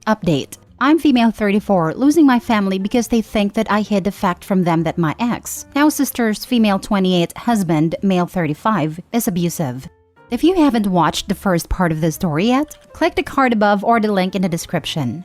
Update. I'm female 34, losing my family because they think that I hid the fact from them that my ex, now sister's female 28 husband, male 35, is abusive. If you haven't watched the first part of the story yet, click the card above or the link in the description.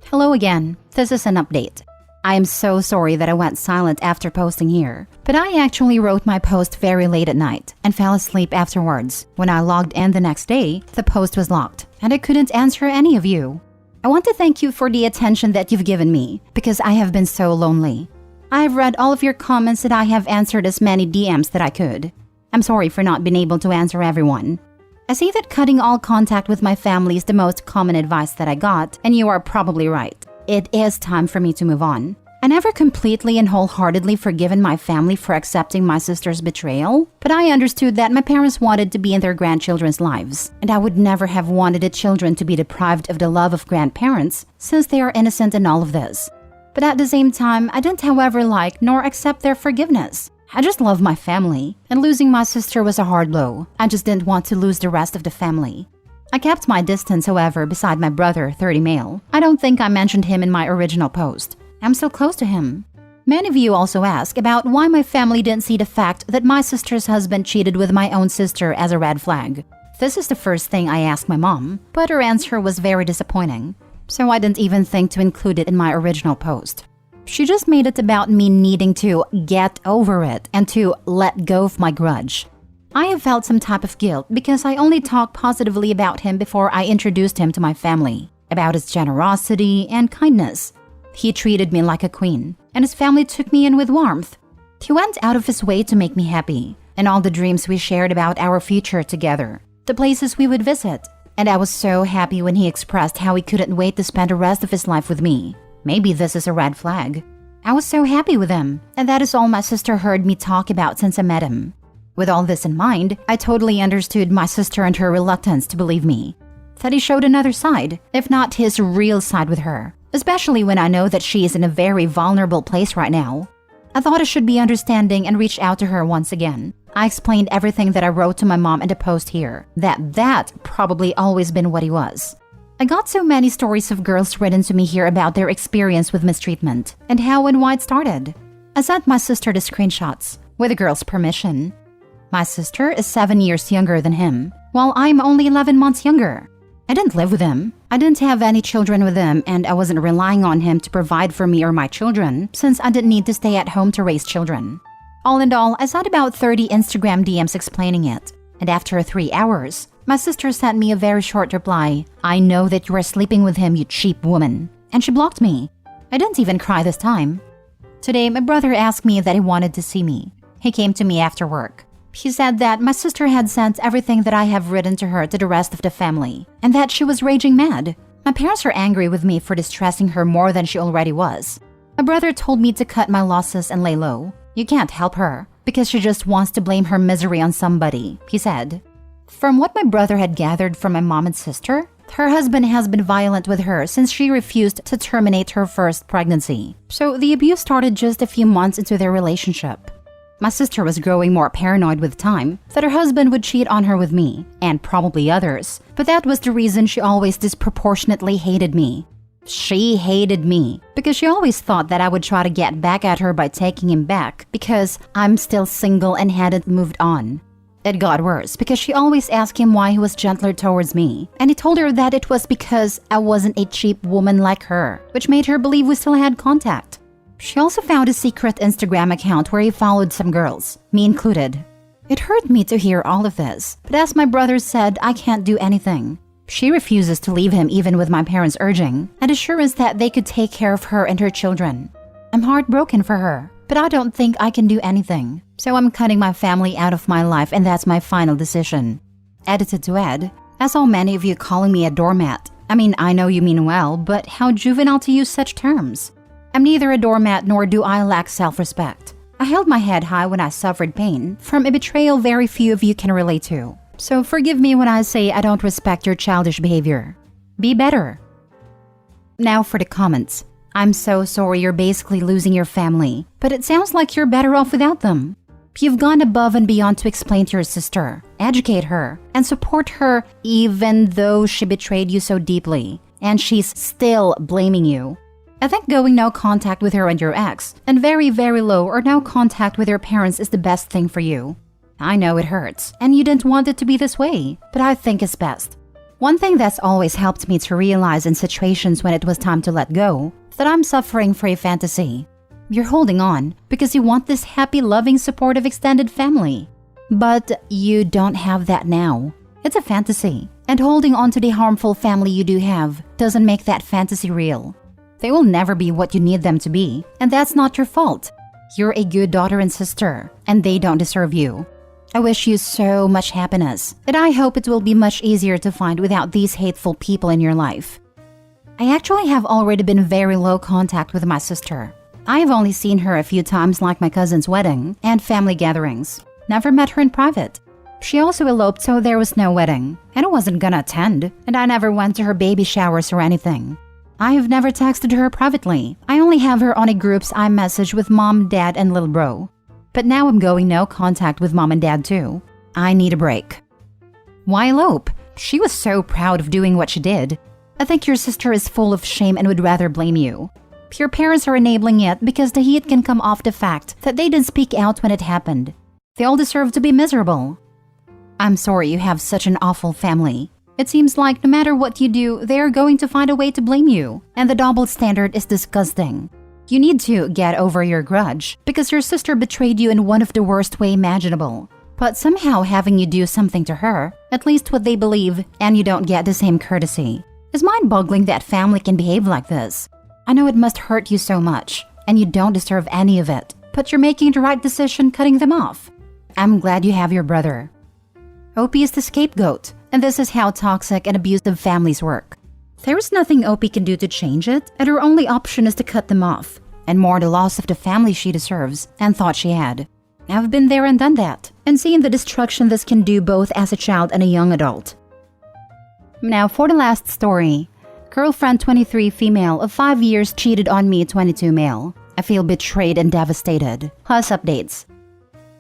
Hello again, this is an update. I am so sorry that I went silent after posting here, but I actually wrote my post very late at night and fell asleep afterwards. When I logged in the next day, the post was locked and I couldn't answer any of you. I want to thank you for the attention that you've given me because I have been so lonely. I have read all of your comments and I have answered as many DMs that I could. I'm sorry for not being able to answer everyone. I see that cutting all contact with my family is the most common advice that I got, and you are probably right. It is time for me to move on. I never completely and wholeheartedly forgiven my family for accepting my sister's betrayal, but I understood that my parents wanted to be in their grandchildren's lives, and I would never have wanted the children to be deprived of the love of grandparents since they are innocent in all of this. But at the same time, I didn't however like nor accept their forgiveness. I just love my family, and losing my sister was a hard blow. I just didn't want to lose the rest of the family. I kept my distance, however, beside my brother, 30 male. I don't think I mentioned him in my original post. I'm still close to him. Many of you also ask about why my family didn't see the fact that my sister's husband cheated with my own sister as a red flag. This is the first thing I asked my mom, but her answer was very disappointing, so I didn't even think to include it in my original post. She just made it about me needing to get over it and to let go of my grudge. I have felt some type of guilt because I only talked positively about him before I introduced him to my family, about his generosity and kindness. He treated me like a queen, and his family took me in with warmth. He went out of his way to make me happy, and all the dreams we shared about our future together, the places we would visit. And I was so happy when he expressed how he couldn't wait to spend the rest of his life with me. Maybe this is a red flag. I was so happy with him, and that is all my sister heard me talk about since I met him. With all this in mind, I totally understood my sister and her reluctance to believe me. That he showed another side, if not his real side with her. Especially when I know that she is in a very vulnerable place right now. I thought I should be understanding and reach out to her once again. I explained everything that I wrote to my mom in the post here, that probably always been what he was. I got so many stories of girls written to me here about their experience with mistreatment and how and why it started. I sent my sister the screenshots, with the girl's permission. My sister is 7 years younger than him, while I'm only 11 months younger. I didn't live with him. I didn't have any children with him, and I wasn't relying on him to provide for me or my children since I didn't need to stay at home to raise children. All in all, I sent about 30 Instagram DMs explaining it, and after 3 hours, my sister sent me a very short reply. I know that you are sleeping with him, you cheap woman. And she blocked me. I didn't even cry this time. Today, my brother asked me that he wanted to see me. He came to me after work. He said that my sister had sent everything that I have written to her to the rest of the family, and that she was raging mad. My parents are angry with me for distressing her more than she already was. My brother told me to cut my losses and lay low. You can't help her, because she just wants to blame her misery on somebody, he said. From what my brother had gathered from my mom and sister, her husband has been violent with her since she refused to terminate her first pregnancy. So the abuse started just a few months into their relationship. My sister was growing more paranoid with time that her husband would cheat on her with me, and probably others, but that was the reason she always disproportionately hated me. She hated me because she always thought that I would try to get back at her by taking him back because I'm still single and hadn't moved on. It got worse because she always asked him why he was gentler towards me, and he told her that it was because I wasn't a cheap woman like her, which made her believe we still had contact. She also found a secret Instagram account where he followed some girls, me included. It hurt me to hear all of this, but as my brother said, I can't do anything. She refuses to leave him even with my parents' urging and assurance that they could take care of her and her children. I'm heartbroken for her, but I don't think I can do anything. So I'm cutting my family out of my life, and that's my final decision. Edited to Ed. I saw many of you calling me a doormat. I mean, I know you mean well, but how juvenile to use such terms. I'm neither a doormat nor do I lack self-respect. I held my head high when I suffered pain from a betrayal very few of you can relate to. So forgive me when I say I don't respect your childish behavior. Be better. Now for the comments. I'm so sorry you're basically losing your family, but it sounds like you're better off without them. You've gone above and beyond to explain to your sister, educate her, and support her even though she betrayed you so deeply. and she's still blaming you. I think going no contact with her and your ex, and very, very low or no contact with your parents is the best thing for you. I know it hurts, and you didn't want it to be this way, but I think it's best. One thing that's always helped me to realize in situations when it was time to let go, that I'm suffering for a fantasy. You're holding on because you want this happy, loving, supportive extended family. But you don't have that now. It's a fantasy, and holding on to the harmful family you do have doesn't make that fantasy real. They will never be what you need them to be, and that's not your fault. You're a good daughter and sister, and they don't deserve you. I wish you so much happiness, and I hope it will be much easier to find without these hateful people in your life. I actually have already been very low contact with my sister. I have only seen her a few times, like my cousin's wedding and family gatherings. Never met her in private. She also eloped, so there was no wedding, and I wasn't gonna attend, and I never went to her baby showers or anything. I have never texted her privately. I only have her on a group's iMessage with mom, dad, and little bro. But now I'm going no contact with mom and dad too. I need a break. Why elope? She was so proud of doing what she did. I think your sister is full of shame and would rather blame you. Your parents are enabling it because the heat can come off the fact that they didn't speak out when it happened. They all deserve to be miserable. I'm sorry you have such an awful family. It seems like no matter what you do, they are going to find a way to blame you, and the double standard is disgusting. You need to get over your grudge because your sister betrayed you in one of the worst way imaginable. But somehow having you do something to her, at least what they believe, and you don't get the same courtesy, is mind-boggling that family can behave like this. I know it must hurt you so much, and you don't deserve any of it, but you're making the right decision cutting them off. I'm glad you have your brother. Opie is the scapegoat, and this is how toxic and abusive families work. There is nothing Opie can do to change it, and her only option is to cut them off, and mourn the loss of the family she deserves and thought she had. I've been there and done that, and seen the destruction this can do both as a child and a young adult. Now for the last story. Girlfriend 23 female of 5 years cheated on me 22 male. I feel betrayed and devastated. Plus updates.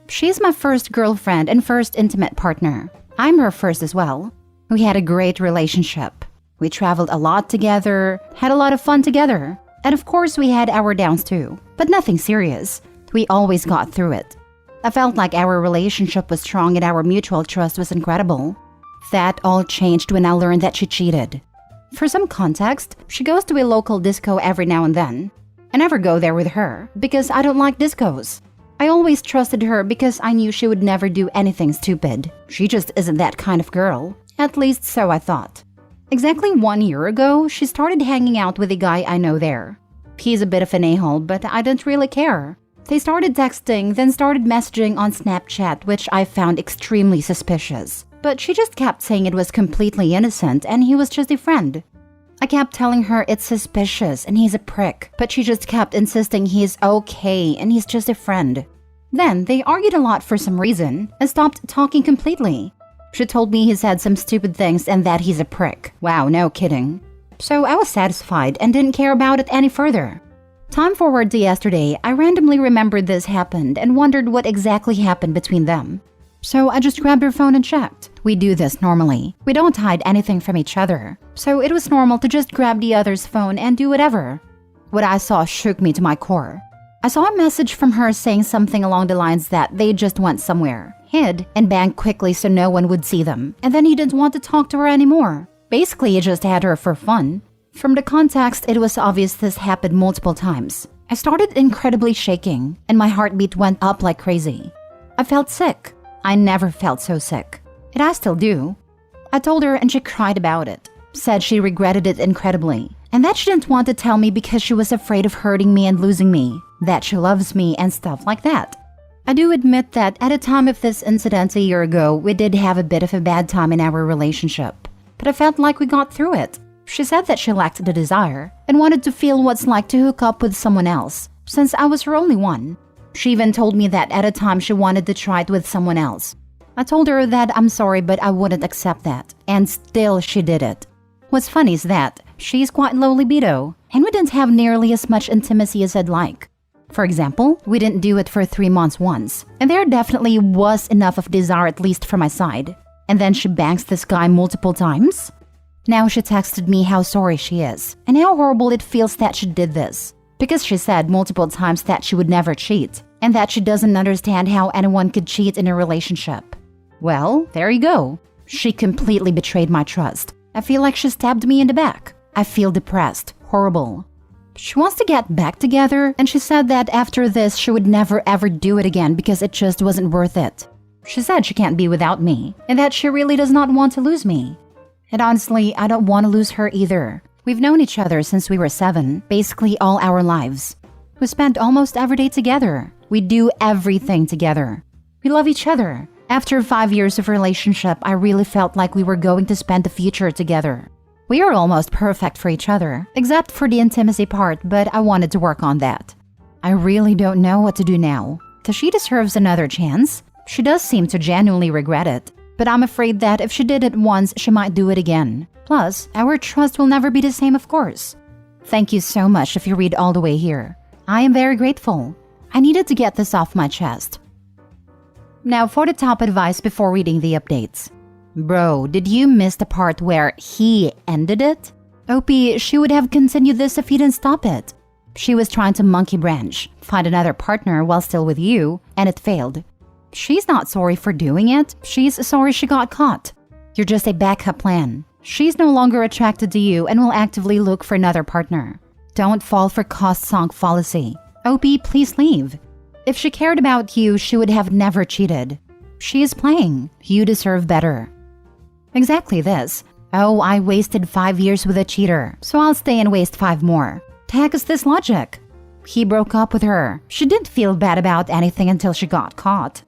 She's my first girlfriend and first intimate partner. I'm her first as well. We had a great relationship. We traveled a lot together, had a lot of fun together. And of course we had our downs too, but nothing serious. We always got through it. I felt like our relationship was strong and our mutual trust was incredible. That all changed when I learned that she cheated. For some context, she goes to a local disco every now and then. I never go there with her because I don't like discos. I always trusted her because I knew she would never do anything stupid. She just isn't that kind of girl. At least so I thought. Exactly 1 year ago, she started hanging out with a guy I know there. He's a bit of an a-hole, but I didn't really care. They started texting, then started messaging on Snapchat, which I found extremely suspicious. But she just kept saying it was completely innocent and he was just a friend. I kept telling her it's suspicious and he's a prick, but she just kept insisting he's okay and he's just a friend. Then they argued a lot for some reason and stopped talking completely. She told me he said some stupid things and that he's a prick. Wow, no kidding. So I was satisfied and didn't care about it any further. Time forward to yesterday, I randomly remembered this happened and wondered what exactly happened between them. So I just grabbed her phone and checked. We do this normally. We don't hide anything from each other. So it was normal to just grab the other's phone and do whatever. What I saw shook me to my core. I saw a message from her saying something along the lines that they just went somewhere, hid, and banged quickly so no one would see them, and then he didn't want to talk to her anymore. Basically, he just had her for fun. From the context, it was obvious this happened multiple times. I started incredibly shaking, and my heartbeat went up like crazy. I felt sick. I never felt so sick. And I still do. I told her and she cried about it. Said she regretted it incredibly. And that she didn't want to tell me because she was afraid of hurting me and losing me. That she loves me and stuff like that. I do admit that at the time of this incident a year ago, we did have a bit of a bad time in our relationship. But I felt like we got through it. She said that she lacked the desire and wanted to feel what's like to hook up with someone else, since I was her only one. She even told me that at a time she wanted to try it with someone else. I told her that I'm sorry but I wouldn't accept that, and still she did it. What's funny is that she's quite low libido, and we didn't have nearly as much intimacy as I'd like. For example, we didn't do it for 3 months once, and there definitely was enough of desire at least for my side. And then she bangs this guy multiple times? Now she texted me how sorry she is and how horrible it feels that she did this. Because she said multiple times that she would never cheat and that she doesn't understand how anyone could cheat in a relationship. Well, there you go. She completely betrayed my trust. I feel like she stabbed me in the back. I feel depressed. Horrible. She wants to get back together, and she said that after this she would never ever do it again because it just wasn't worth it. She said she can't be without me and that she really does not want to lose me. And honestly, I don't want to lose her either. We've known each other since we were 7, basically all our lives. We spend almost every day together. We do everything together. We love each other. After 5 years of relationship, I really felt like we were going to spend the future together. We are almost perfect for each other, except for the intimacy part, but I wanted to work on that. I really don't know what to do now. Does she deserve another chance? She does seem to genuinely regret it, but I'm afraid that if she did it once, she might do it again. Plus, our trust will never be the same, of course. Thank you so much if you read all the way here. I am very grateful. I needed to get this off my chest. Now for the top advice before reading the updates. Bro, did you miss the part where he ended it? OP, she would have continued this if he didn't stop it. She was trying to monkey branch, find another partner while still with you, and it failed. She's not sorry for doing it. She's sorry she got caught. You're just a backup plan. She's no longer attracted to you and will actively look for another partner. Don't fall for cost-sunk fallacy. OP, please leave. If she cared about you, she would have never cheated. She is playing. You deserve better. Exactly this. Oh, I wasted 5 years with a cheater, so I'll stay and waste 5 more. The heck is this logic? He broke up with her. She didn't feel bad about anything until she got caught.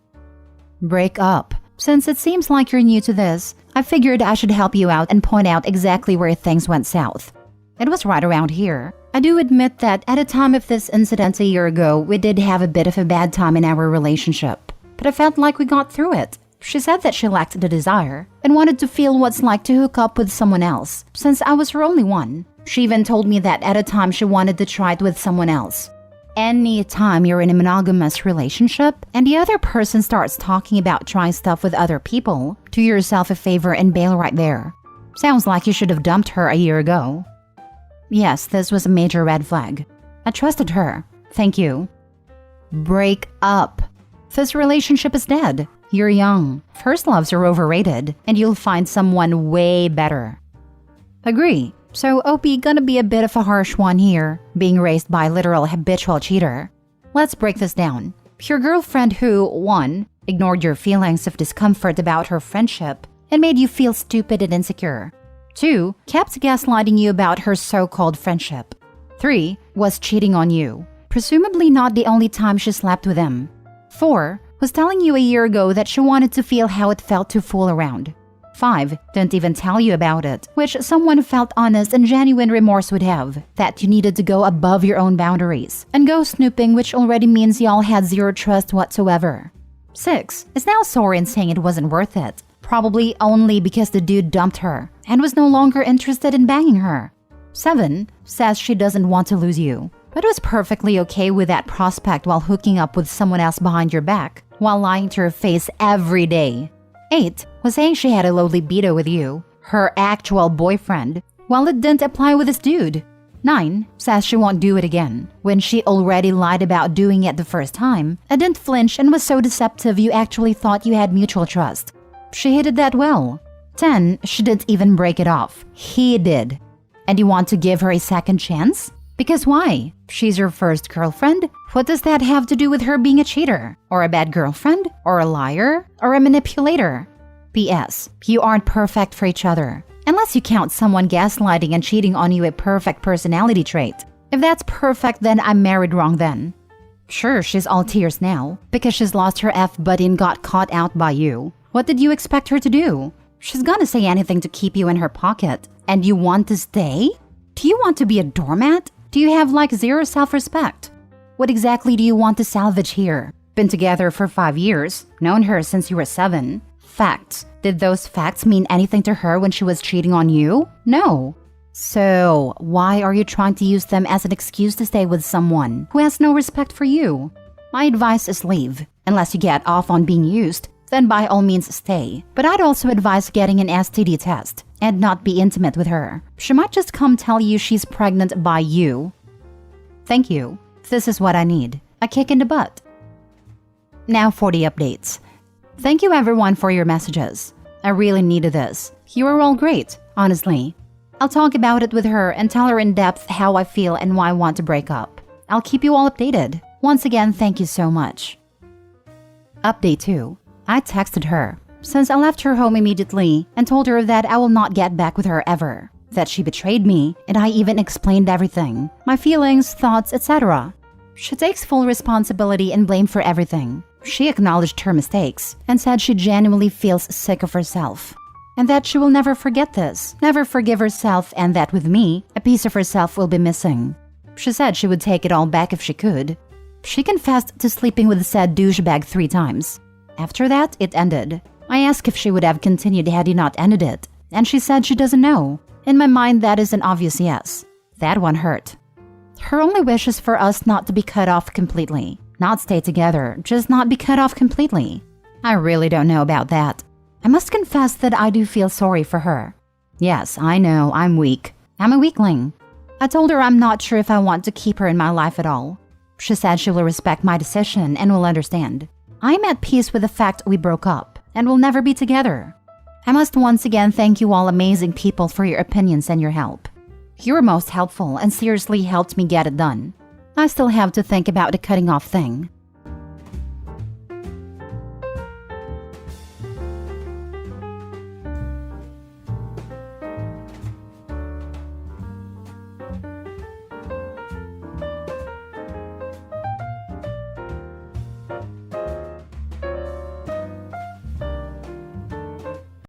Break up. Since it seems like you're new to this, I figured I should help you out and point out exactly where things went south. It was right around here. I do admit that at the time of this incident a year ago, we did have a bit of a bad time in our relationship. But I felt like we got through it. She said that she lacked the desire and wanted to feel what's like to hook up with someone else, since I was her only one. She even told me that at a time she wanted to try it with someone else. Any time you're in a monogamous relationship and the other person starts talking about trying stuff with other people, do yourself a favor and bail right there. Sounds like you should have dumped her a year ago. Yes, this was a major red flag. I trusted her. Thank you. Break up. This relationship is dead. You're young. First loves are overrated, and you'll find someone way better. Agree. So OP gonna be a bit of a harsh one here, being raised by a literal habitual cheater. Let's break this down. Your girlfriend who, 1, ignored your feelings of discomfort about her friendship and made you feel stupid and insecure. 2, kept gaslighting you about her so-called friendship. 3, was cheating on you, presumably not the only time she slept with him. 4, was telling you a year ago that she wanted to feel how it felt to fool around. 5, didn't even tell you about it, which someone who felt honest and genuine remorse would have, that you needed to go above your own boundaries and go snooping, which already means y'all had zero trust whatsoever. 6, is now sorry and saying it wasn't worth it, probably only because the dude dumped her and was no longer interested in banging her. 7, says she doesn't want to lose you, but was perfectly okay with that prospect while hooking up with someone else behind your back, while lying to her face every day. 8, was saying she had a low libido with you, her actual boyfriend, while it didn't apply with this dude. 9, says she won't do it again, when she already lied about doing it the first time, and didn't flinch and was so deceptive you actually thought you had mutual trust. She hid it that well. 10, she didn't even break it off. He did. And you want to give her a second chance? Because why? She's your first girlfriend? What does that have to do with her being a cheater? Or a bad girlfriend? Or a liar? Or a manipulator? P.S. You aren't perfect for each other. Unless you count someone gaslighting and cheating on you a perfect personality trait. If that's perfect, then I'm married wrong then. Sure, she's all tears now, because she's lost her F-buddy and got caught out by you. What did you expect her to do? She's gonna say anything to keep you in her pocket. And you want to stay? Do you want to be a doormat? Do you have like zero self-respect? What exactly do you want to salvage here? Been together for 5 years, known her since you were 7. Facts. Did those facts mean anything to her when she was cheating on you? No. So, why are you trying to use them as an excuse to stay with someone who has no respect for you? My advice is leave. Unless you get off on being used, then by all means stay. But I'd also advise getting an STD test and not be intimate with her. She might just come tell you she's pregnant by you. Thank you. This is what I need. A kick in the butt. Now for the updates. Thank you everyone for your messages. I really needed this. You are all great, honestly. I'll talk about it with her and tell her in depth how I feel and why I want to break up. I'll keep you all updated. Once again, thank you so much. Update 2. I texted her, since I left her home immediately and told her that I will not get back with her ever, that she betrayed me, and I even explained everything, my feelings, thoughts, etc. She takes full responsibility and blame for everything. She acknowledged her mistakes and said she genuinely feels sick of herself, and that she will never forget this, never forgive herself, and that with me, a piece of herself will be missing. She said she would take it all back if she could. She confessed to sleeping with said douchebag 3 times. After that, it ended. I asked if she would have continued had he not ended it, and she said she doesn't know. In my mind, that is an obvious yes. That one hurt. Her only wish is for us not to be cut off completely. Not stay together, just not be cut off completely. I really don't know about that. I must confess that I do feel sorry for her. Yes, I know, I'm weak. I'm a weakling. I told her I'm not sure if I want to keep her in my life at all. She said she will respect my decision and will understand. I'm at peace with the fact we broke up and will never be together. I must once again thank you all amazing people for your opinions and your help. You were most helpful and seriously helped me get it done. I still have to think about the cutting off thing.